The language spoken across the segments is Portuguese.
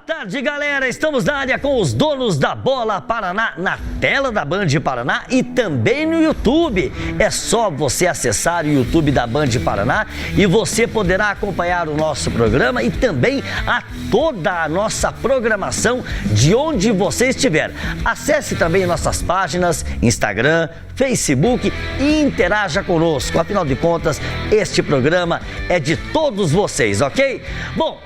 Boa tarde, galera. Estamos na área com os donos da Bola Paraná na tela da Band Paraná e também no YouTube. É só você acessar o YouTube da Band Paraná e você poderá acompanhar o nosso programa e também toda a nossa programação de onde você estiver. Acesse também nossas páginas, Instagram, Facebook e interaja conosco. Afinal de contas, este programa é de todos vocês, ok? Bom,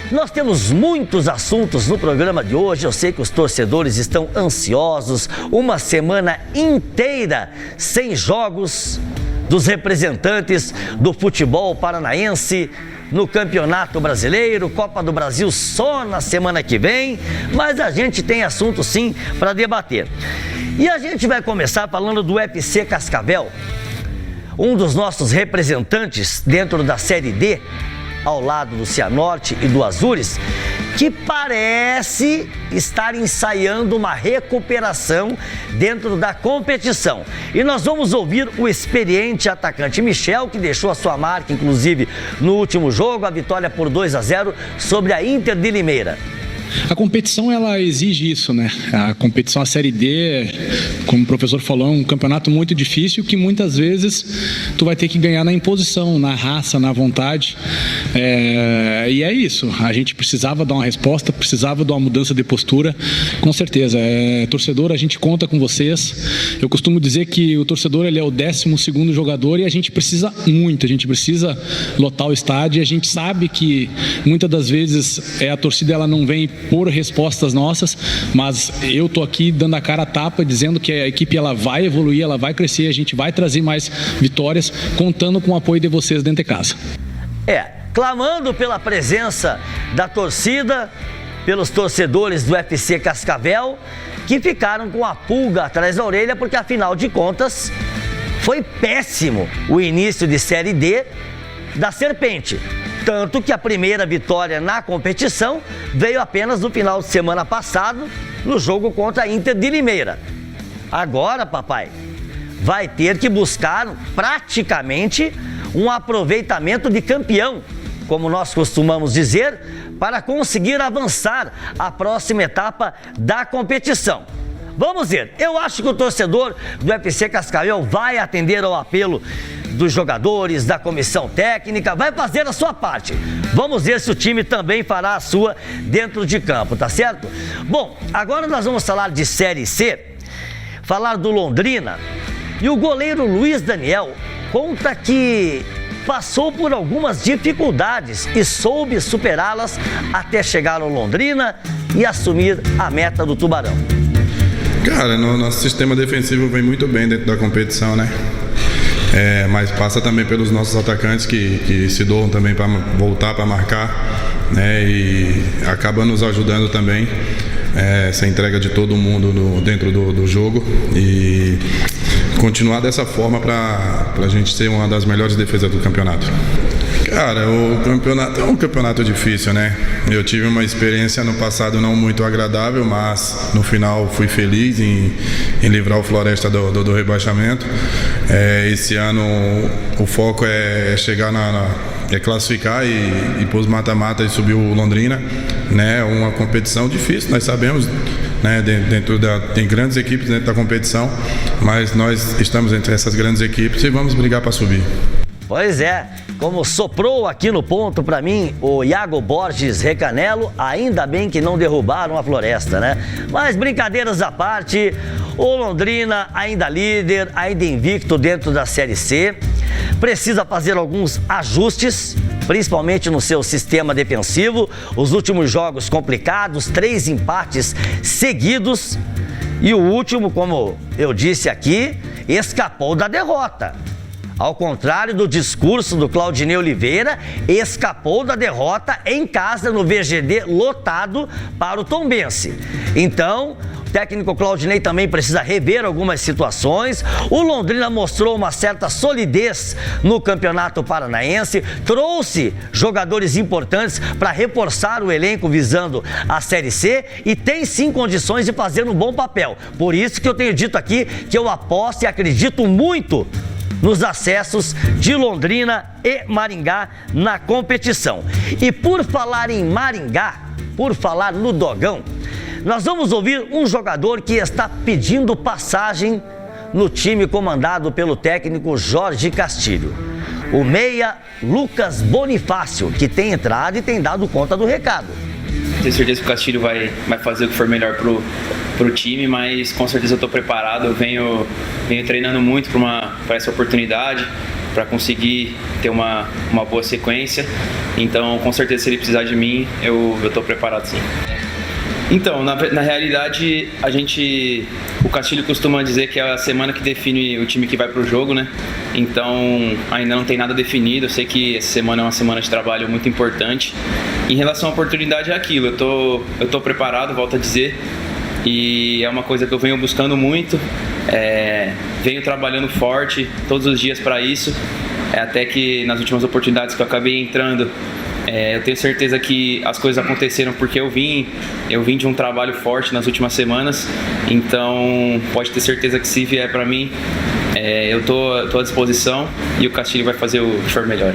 nós temos muitos assuntos no programa de hoje. Eu sei que os torcedores estão ansiosos. Uma semana inteira sem jogos dos representantes do futebol paranaense no Campeonato Brasileiro, Copa do Brasil só na semana que vem. Mas a gente tem assunto sim para debater. E a gente vai começar falando do FC Cascavel, um dos nossos representantes dentro da Série D, ao lado do Cianorte e do Azures, que parece estar ensaiando uma recuperação dentro da competição. E nós vamos ouvir o experiente atacante Michel, que deixou a sua marca, inclusive, no último jogo, a vitória por 2-0 sobre a Inter de Limeira. A competição, ela exige isso, né? A competição, a Série D, como o professor falou, é um campeonato muito difícil que muitas vezes tu vai ter que ganhar na imposição, na raça, na vontade. E é isso. A gente precisava dar uma resposta, precisava dar uma mudança de postura, com certeza. Torcedor, a gente conta com vocês. Eu costumo dizer que o torcedor, ele é o 12º jogador e a gente precisa muito, a gente precisa lotar o estádio. A gente sabe que muitas das vezes a torcida, ela não vem por respostas nossas, mas eu tô aqui dando a cara a tapa, dizendo que a equipe, ela vai evoluir, ela vai crescer, a gente vai trazer mais vitórias, contando com o apoio de vocês dentro de casa. Clamando pela presença da torcida, pelos torcedores do FC Cascavel, que ficaram com a pulga atrás da orelha, porque afinal de contas foi péssimo o início de Série D da Serpente. Tanto que a primeira vitória na competição veio apenas no final de semana passado, no jogo contra a Inter de Limeira. Agora, papai, vai ter que buscar praticamente um aproveitamento de campeão, como nós costumamos dizer, para conseguir avançar à próxima etapa da competição. Vamos ver, eu acho que o torcedor do FC Cascavel vai atender ao apelo dos jogadores, da comissão técnica, vai fazer a sua parte. Vamos ver se o time também fará a sua dentro de campo, tá certo? Bom, agora nós vamos falar de Série C, falar do Londrina, e o goleiro Luiz Daniel conta que passou por algumas dificuldades e soube superá-las até chegar ao Londrina e assumir a meta do Tubarão. Cara, nosso sistema defensivo vem muito bem dentro da competição, né? Mas passa também pelos nossos atacantes que se doam também para voltar para marcar, né? E acaba nos ajudando também essa entrega de todo mundo dentro do jogo e continuar dessa forma para a gente ser uma das melhores defesas do campeonato. Cara, o campeonato é um campeonato difícil, né? Eu tive uma experiência no passado não muito agradável, mas no final fui feliz em livrar o Floresta do rebaixamento. Esse ano o foco é chegar é classificar e ir para os mata-mata e subir o Londrina, né? Uma competição difícil, nós sabemos, né? Tem grandes equipes dentro da competição, mas nós estamos entre essas grandes equipes e vamos brigar para subir. Pois é, como soprou aqui no ponto para mim o Iago Borges Recanelo, ainda bem que não derrubaram a Floresta, né? Mas brincadeiras à parte, o Londrina ainda líder, ainda invicto dentro da Série C, precisa fazer alguns ajustes, principalmente no seu sistema defensivo. Os últimos jogos complicados, 3 empates seguidos e o último, como eu disse aqui, escapou da derrota. Ao contrário do discurso do Claudinei Oliveira, escapou da derrota em casa no VGD lotado para o Tombense. Então, o técnico Claudinei também precisa rever algumas situações. O Londrina mostrou uma certa solidez no Campeonato Paranaense, trouxe jogadores importantes para reforçar o elenco visando a Série C e tem sim condições de fazer um bom papel. Por isso que eu tenho dito aqui que eu aposto e acredito muito nos acessos de Londrina e Maringá na competição. E por falar em Maringá, por falar no Dogão, nós vamos ouvir um jogador que está pedindo passagem no time comandado pelo técnico Jorge Castilho. O meia Lucas Bonifácio, que tem entrado e tem dado conta do recado. Tenho certeza que o Castilho vai fazer o que for melhor pro time, mas com certeza eu estou preparado. Eu venho treinando muito para essa oportunidade, para conseguir ter uma boa sequência. Então, com certeza, se ele precisar de mim, eu estou preparado sim. Então, na realidade, o Castilho costuma dizer que é a semana que define o time que vai para o jogo, né? Então, ainda não tem nada definido. Eu sei que essa semana é uma semana de trabalho muito importante. Em relação à oportunidade, é aquilo. Eu tô preparado, volto a dizer. E é uma coisa que eu venho buscando muito. Venho trabalhando forte todos os dias para isso. Até que nas últimas oportunidades que eu acabei entrando, eu tenho certeza que as coisas aconteceram porque eu vim de um trabalho forte nas últimas semanas. Então pode ter certeza que se vier para mim, eu tô à disposição e o Castilho vai fazer o que for melhor.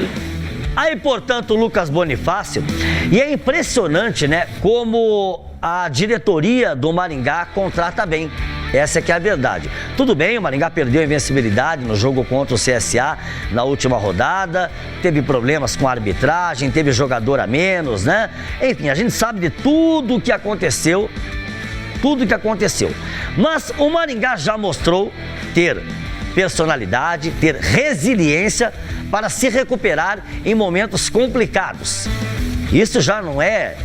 Aí, portanto, o Lucas Bonifácio, e é impressionante, né, como a diretoria do Maringá contrata bem. Essa é que é a verdade. Tudo bem, o Maringá perdeu a invencibilidade no jogo contra o CSA na última rodada, teve problemas com a arbitragem, teve jogador a menos, né? Enfim, a gente sabe de tudo que aconteceu, Mas o Maringá já mostrou ter personalidade, ter resiliência para se recuperar em momentos complicados. Isso já não é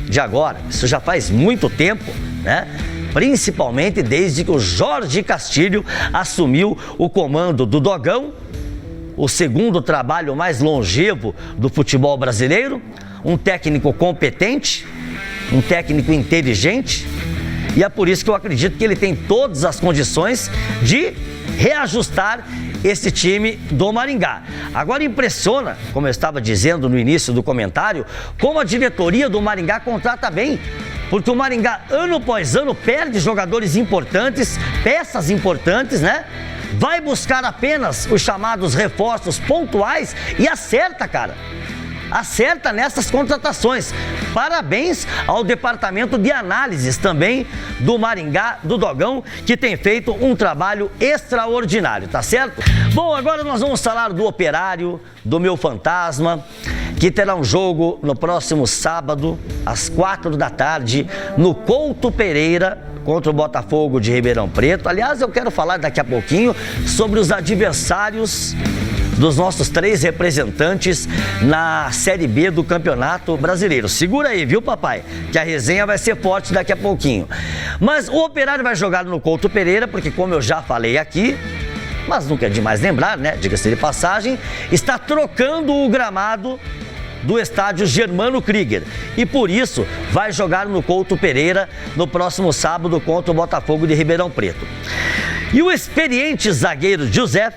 de agora, isso já faz muito tempo, né? Principalmente desde que o Jorge Castilho assumiu o comando do Dogão, o segundo trabalho mais longevo do futebol brasileiro, um técnico competente, um técnico inteligente, e é por isso que eu acredito que ele tem todas as condições de reajustar esse time do Maringá. Agora impressiona, como eu estava dizendo no início do comentário, como a diretoria do Maringá contrata bem. Porque o Maringá, ano após ano, perde jogadores importantes, peças importantes, né? Vai buscar apenas os chamados reforços pontuais e acerta, cara. Acerta nessas contratações. Parabéns ao departamento de análises também do Maringá, do Dogão, que tem feito um trabalho extraordinário, tá certo? Bom, agora nós vamos falar do Operário, do meu fantasma, que terá um jogo no próximo sábado, às 16h, no Couto Pereira, contra o Botafogo de Ribeirão Preto. Aliás, eu quero falar daqui a pouquinho sobre os adversários dos nossos 3 representantes na Série B do Campeonato Brasileiro. Segura aí, viu, papai? Que a resenha vai ser forte daqui a pouquinho. Mas o Operário vai jogar no Couto Pereira, porque como eu já falei aqui, mas nunca é demais lembrar, né? Diga-se de passagem, está trocando o gramado do estádio Germano Krieger e por isso vai jogar no Couto Pereira no próximo sábado contra o Botafogo de Ribeirão Preto. E o experiente zagueiro José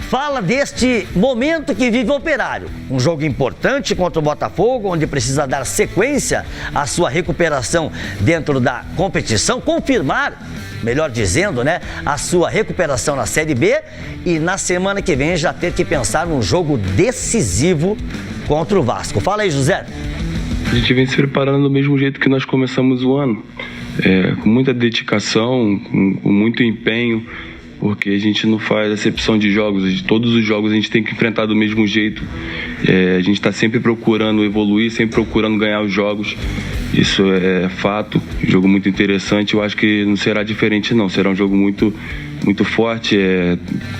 fala deste momento que vive o Operário, um jogo importante contra o Botafogo, onde precisa dar sequência à sua recuperação dentro da competição, confirmar, melhor dizendo, né, a sua recuperação na Série B e na semana que vem já ter que pensar num jogo decisivo contra o Vasco. Fala aí, José. A gente vem se preparando do mesmo jeito que nós começamos o ano, com muita dedicação, com muito empenho, porque a gente não faz acepção de jogos, todos os jogos a gente tem que enfrentar do mesmo jeito. A gente está sempre procurando evoluir, sempre procurando ganhar os jogos, isso é fato, um jogo muito interessante. Eu acho que não será diferente não, será um jogo muito forte,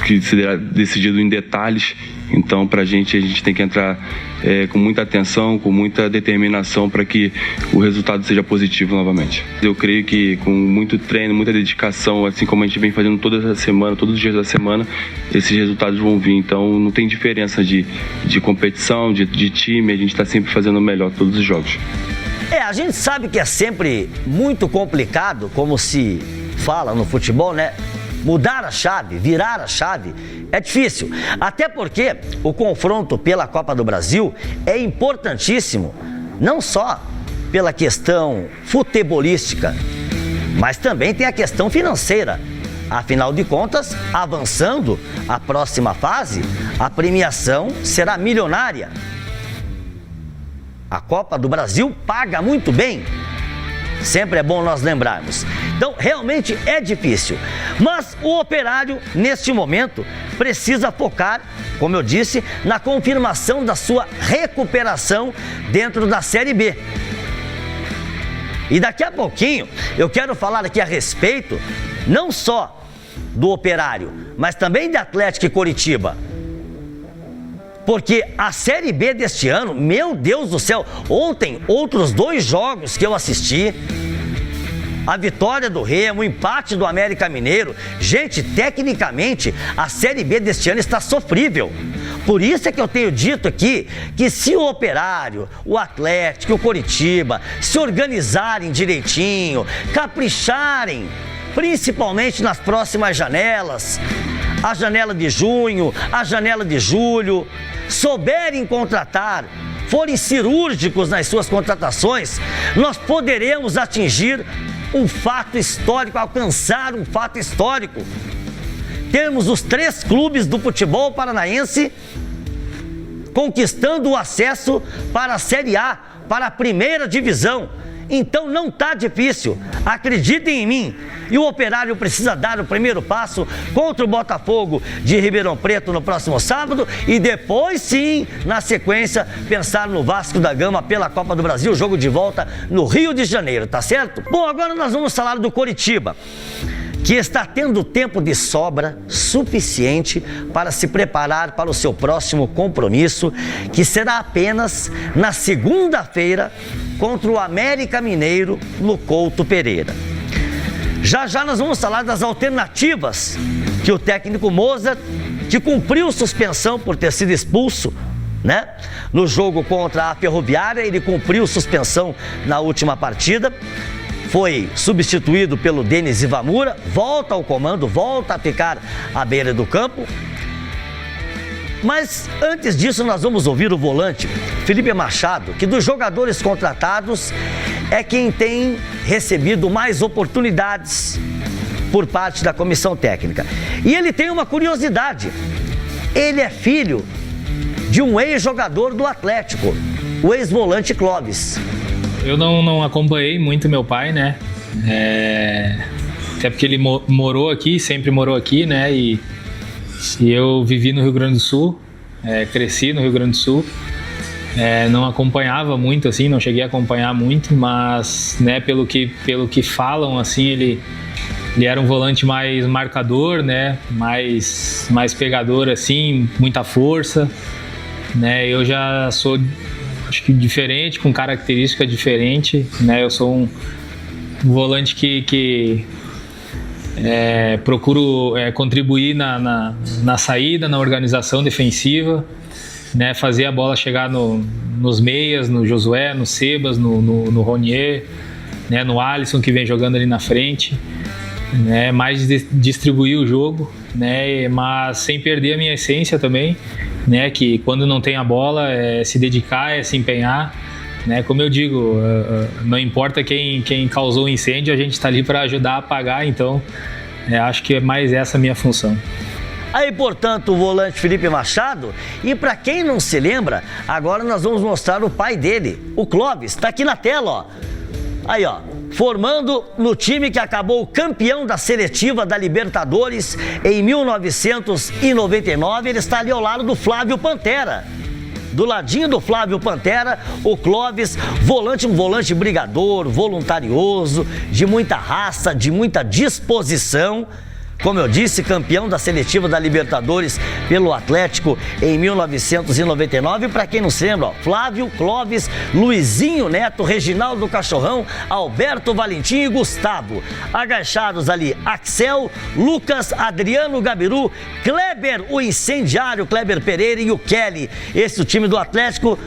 que será decidido em detalhes. Então, a gente tem que entrar com muita atenção, com muita determinação para que o resultado seja positivo novamente. Eu creio que com muito treino, muita dedicação, assim como a gente vem fazendo toda a semana, todos os dias da semana, esses resultados vão vir. Então, não tem diferença de competição, de time, a gente está sempre fazendo o melhor todos os jogos. A gente sabe que é sempre muito complicado, como se fala no futebol, né? Mudar a chave, virar a chave, é difícil. Até porque o confronto pela Copa do Brasil é importantíssimo, não só pela questão futebolística, mas também tem a questão financeira. Afinal de contas, avançando a próxima fase, a premiação será milionária. A Copa do Brasil paga muito bem. Sempre é bom nós lembrarmos. Então, realmente é difícil. Mas o Operário, neste momento, precisa focar, como eu disse, na confirmação da sua recuperação dentro da Série B. E daqui a pouquinho, eu quero falar aqui a respeito, não só do Operário, mas também de Atlético e Coritiba. Porque a Série B deste ano, meu Deus do céu, ontem, outros 2 jogos que eu assisti, a vitória do Remo, o empate do América Mineiro. Gente, tecnicamente, a Série B deste ano está sofrível. Por isso é que eu tenho dito aqui que se o Operário, o Atlético e o Coritiba se organizarem direitinho, capricharem, principalmente nas próximas janelas, a janela de junho, a janela de julho, souberem contratar, forem cirúrgicos nas suas contratações, nós poderemos atingir um fato histórico, alcançar um fato histórico. Temos os 3 clubes do futebol paranaense conquistando o acesso para a Série A, para a primeira divisão. Então não está difícil, acreditem em mim. E o Operário precisa dar o primeiro passo contra o Botafogo de Ribeirão Preto no próximo sábado e depois sim, na sequência, pensar no Vasco da Gama pela Copa do Brasil, jogo de volta no Rio de Janeiro, tá certo? Bom, agora nós vamos falar do Coritiba, que está tendo tempo de sobra suficiente para se preparar para o seu próximo compromisso, que será apenas na segunda-feira contra o América Mineiro no Couto Pereira. Já já nós vamos falar das alternativas que o técnico Mozart, que cumpriu suspensão por ter sido expulso, né? No jogo contra a Ferroviária, ele cumpriu suspensão na última partida. Foi substituído pelo Denis Ivamura, volta ao comando, volta a ficar à beira do campo. Mas antes disso nós vamos ouvir o volante Felipe Machado, que dos jogadores contratados é quem tem recebido mais oportunidades por parte da comissão técnica. E ele tem uma curiosidade, ele é filho de um ex-jogador do Atlético, o ex-volante Clóvis. Eu não acompanhei muito meu pai, né? Até porque ele morou aqui, sempre morou aqui, né? E eu vivi no Rio Grande do Sul, cresci no Rio Grande do Sul. Não acompanhava muito, assim, não cheguei a acompanhar muito, mas, né, pelo que falam, assim, ele era um volante mais marcador, né? Mais pegador, assim, muita força, né? Eu já sou, acho que diferente, com característica diferente, né? Eu sou um volante que procuro contribuir na saída, na organização defensiva, né? Fazer a bola chegar nos meias, no Josué, no Sebas, no Ronier, né? No Alisson, que vem jogando ali na frente, né? Mais distribuir o jogo, né? Mas sem perder a minha essência também, né? Que quando não tem a bola é se dedicar, é se empenhar, né? Como eu digo, não importa quem causou o incêndio, a gente está ali para ajudar a apagar, então acho que é mais essa a minha função. Aí, portanto, o volante Felipe Machado, e para quem não se lembra, agora nós vamos mostrar o pai dele, o Clóvis, está aqui na tela, ó. Aí, ó, formando no time que acabou campeão da seletiva da Libertadores em 1999, ele está ali ao lado do Flávio Pantera. Do ladinho do Flávio Pantera, o Clóvis, um volante brigador, voluntarioso, de muita raça, de muita disposição. Como eu disse, campeão da seletiva da Libertadores pelo Atlético em 1999. Para quem não se lembra, ó, Flávio, Clóvis, Luizinho Neto, Reginaldo Cachorrão, Alberto Valentim e Gustavo. Agachados ali, Axel, Lucas, Adriano Gabiru, Kleber, o incendiário Kleber Pereira e o Kelly. Esse é o time do Atlético.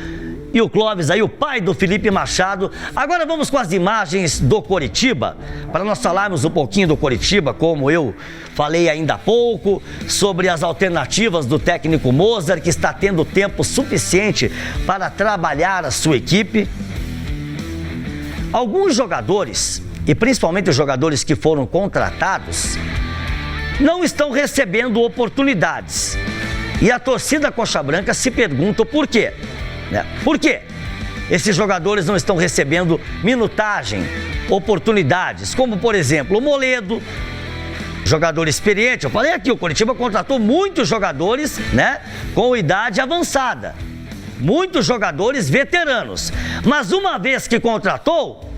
E o Clóvis aí, o pai do Felipe Machado. Agora vamos com as imagens do Coritiba, para nós falarmos um pouquinho do Coritiba, como eu falei ainda há pouco, sobre as alternativas do técnico Mozart, que está tendo tempo suficiente para trabalhar a sua equipe. Alguns jogadores, e principalmente os jogadores que foram contratados, não estão recebendo oportunidades. E a torcida Coxa Branca se pergunta por quê, né? Por quê esses jogadores não estão recebendo minutagem, oportunidades, como por exemplo o Moledo, jogador experiente. Eu falei aqui, o Coritiba contratou muitos jogadores, né, com idade avançada, muitos jogadores veteranos, mas uma vez que contratou,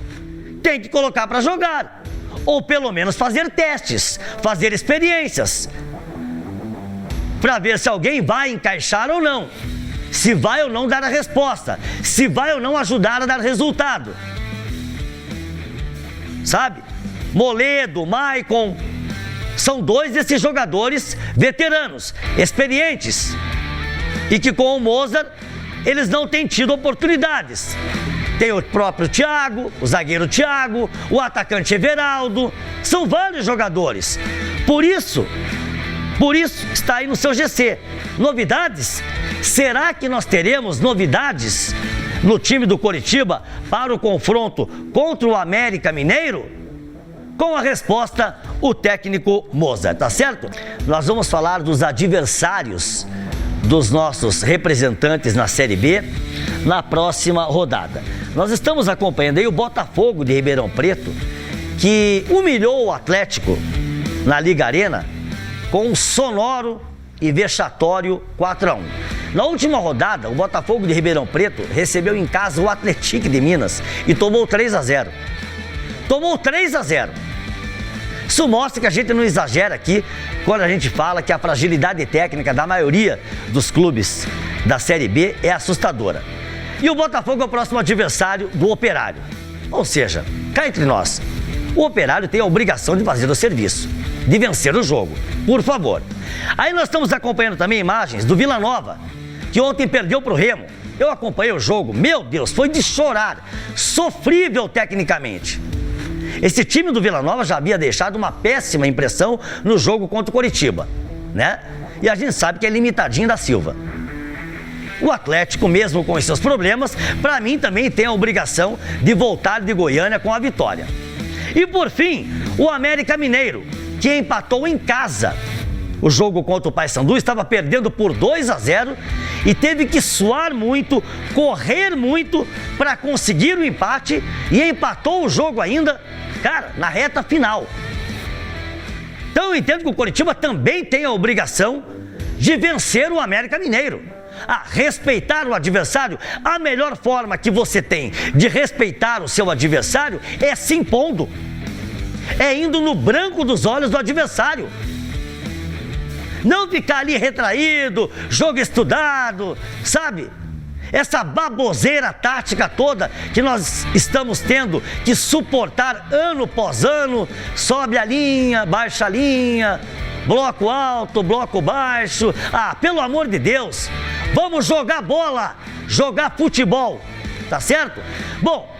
tem que colocar para jogar, ou pelo menos fazer testes, fazer experiências, para ver se alguém vai encaixar ou não, se vai ou não dar a resposta, se vai ou não ajudar a dar resultado. Sabe? Moledo, Maicon, são dois desses jogadores veteranos, experientes, e que com o Mozart eles não têm tido oportunidades. Tem o próprio Thiago, o zagueiro Thiago, o atacante Everaldo, são vários jogadores. Por isso está aí no seu GC. Novidades? Será que nós teremos novidades no time do Coritiba para o confronto contra o América Mineiro? Com a resposta, o técnico Mozart, tá certo? Nós vamos falar dos adversários dos nossos representantes na Série B na próxima rodada. Nós estamos acompanhando aí o Botafogo de Ribeirão Preto, que humilhou o Atlético na Liga Arena com um sonoro e vexatório 4-1. Na última rodada, o Botafogo de Ribeirão Preto recebeu em casa o Atlético de Minas e tomou 3-0. Tomou 3-0. Isso mostra que a gente não exagera aqui quando a gente fala que a fragilidade técnica da maioria dos clubes da Série B é assustadora. E o Botafogo é o próximo adversário do Operário. Ou seja, cá entre nós, o Operário tem a obrigação de fazer o serviço, de vencer o jogo, por favor. Aí nós estamos acompanhando também imagens do Vila Nova, que ontem perdeu para o Remo. Eu acompanhei o jogo, meu Deus, foi de chorar, sofrível tecnicamente. Esse time do Vila Nova já havia deixado uma péssima impressão no jogo contra o Coritiba, né? E a gente sabe que é limitadinho da Silva. O Atlético, mesmo com os seus problemas, para mim também tem a obrigação de voltar de Goiânia com a vitória. E por fim, o América Mineiro, que empatou em casa o jogo contra o Paysandu, estava perdendo por 2-0 e teve que suar muito, correr muito para conseguir o empate e empatou o jogo ainda, cara, na reta final. Então eu entendo que o Coritiba também tem a obrigação de vencer o América Mineiro. Respeitar o adversário. A melhor forma que você tem de respeitar o seu adversário é se impondo, é indo no branco dos olhos do adversário. Não ficar ali retraído, jogo estudado, sabe? Essa baboseira tática toda que nós estamos tendo que suportar ano após ano, sobe a linha, baixa a linha, bloco alto, bloco baixo. Pelo amor de Deus, vamos jogar bola, jogar futebol, tá certo? Bom,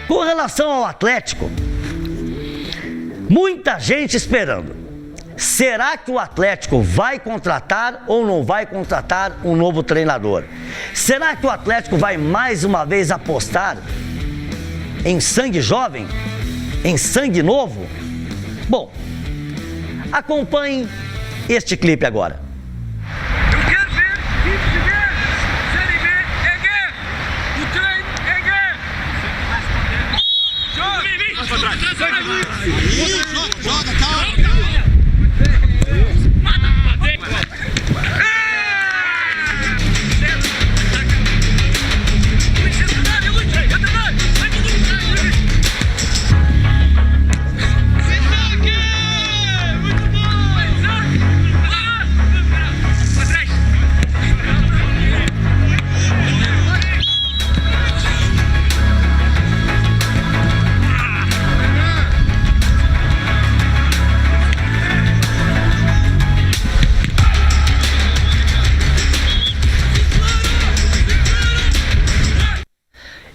com relação ao Atlético, muita gente esperando. Será que o Atlético vai contratar ou não vai contratar um novo treinador? Será que o Atlético vai mais uma vez apostar em sangue jovem? Em sangue novo? Bom, acompanhe este clipe agora. Eu quero ver time de guerra. Série B é guerra. O treino é guerra. Joga, calma.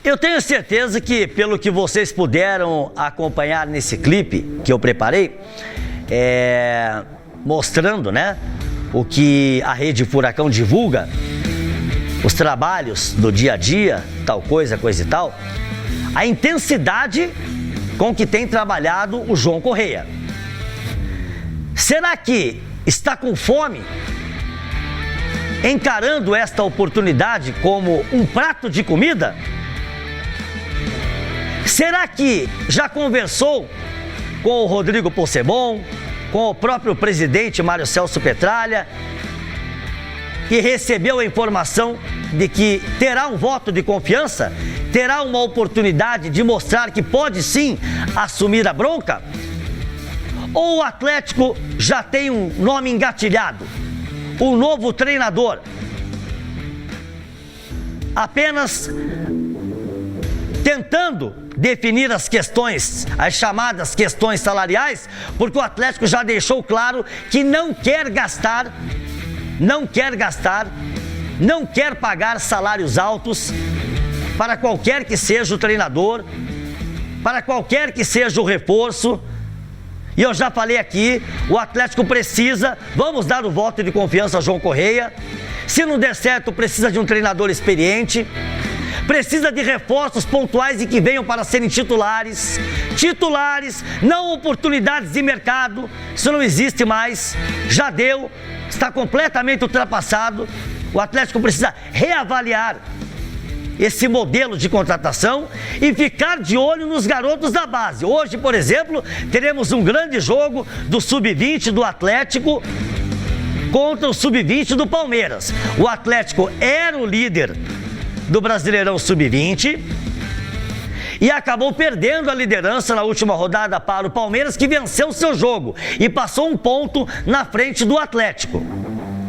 Eu tenho certeza que, pelo que vocês puderam acompanhar nesse clipe que eu preparei, mostrando, né, o que a Rede Furacão divulga, os trabalhos do dia a dia, tal coisa e tal, a intensidade com que tem trabalhado o João Correia. Será que está com fome, encarando esta oportunidade como um prato de comida? Será que já conversou com o Rodrigo Possebon, com o próprio presidente Mário Celso Petralha, que recebeu a informação de que terá um voto de confiança, terá uma oportunidade de mostrar que pode sim assumir a bronca? Ou o Atlético já tem um nome engatilhado, um novo treinador, apenas tentando definir as questões, as chamadas questões salariais, porque o Atlético já deixou claro que não quer pagar salários altos para qualquer que seja o treinador, para qualquer que seja o reforço. E eu já falei aqui, o Atlético precisa, vamos dar o voto de confiança a João Correia. Se não der certo, precisa de um treinador experiente, precisa de reforços pontuais e que venham para serem titulares, não oportunidades de mercado. Isso não existe mais, já deu, está completamente ultrapassado. O Atlético precisa reavaliar esse modelo de contratação e ficar de olho nos garotos da base. Hoje, por exemplo, teremos um grande jogo do Sub-20 do Atlético contra o Sub-20 do Palmeiras. O Atlético era o líder do Brasileirão Sub-20 e acabou perdendo a liderança na última rodada para o Palmeiras, que venceu o seu jogo e passou um ponto na frente do Atlético,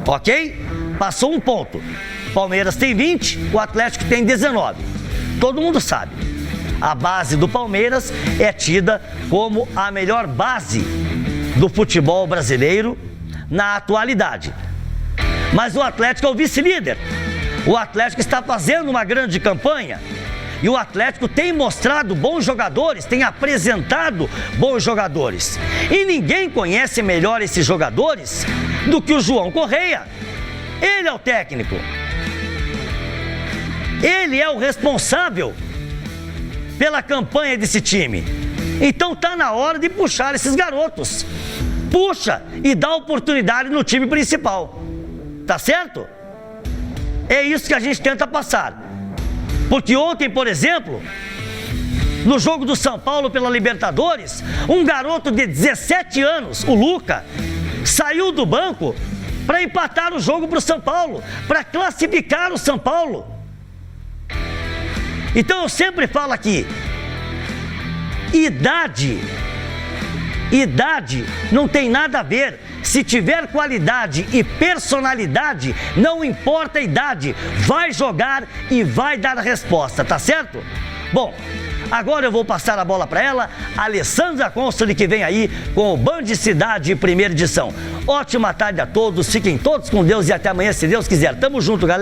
ok? Passou um ponto. Palmeiras tem 20, o Atlético tem 19. Todo mundo sabe. A base do Palmeiras é tida como a melhor base do futebol brasileiro na atualidade. Mas o Atlético é o vice-líder. O Atlético está fazendo uma grande campanha. E o Atlético tem mostrado bons jogadores, tem apresentado bons jogadores. E ninguém conhece melhor esses jogadores do que o João Correia. Ele é o técnico. Ele é o responsável pela campanha desse time. Então tá na hora de puxar esses garotos. Puxa e dá oportunidade no time principal. Tá certo? É isso que a gente tenta passar. Porque ontem, por exemplo, no jogo do São Paulo pela Libertadores, um garoto de 17 anos, o Luca, saiu do banco para empatar o jogo para o São Paulo, para classificar o São Paulo. Então eu sempre falo aqui, idade não tem nada a ver. Se tiver qualidade e personalidade, não importa a idade, vai jogar e vai dar a resposta, tá certo? Bom, agora eu vou passar a bola para ela, Alessandra Constoli, que vem aí com o Band Cidade primeira edição. Ótima tarde a todos, fiquem todos com Deus e até amanhã, se Deus quiser. Tamo junto, galera.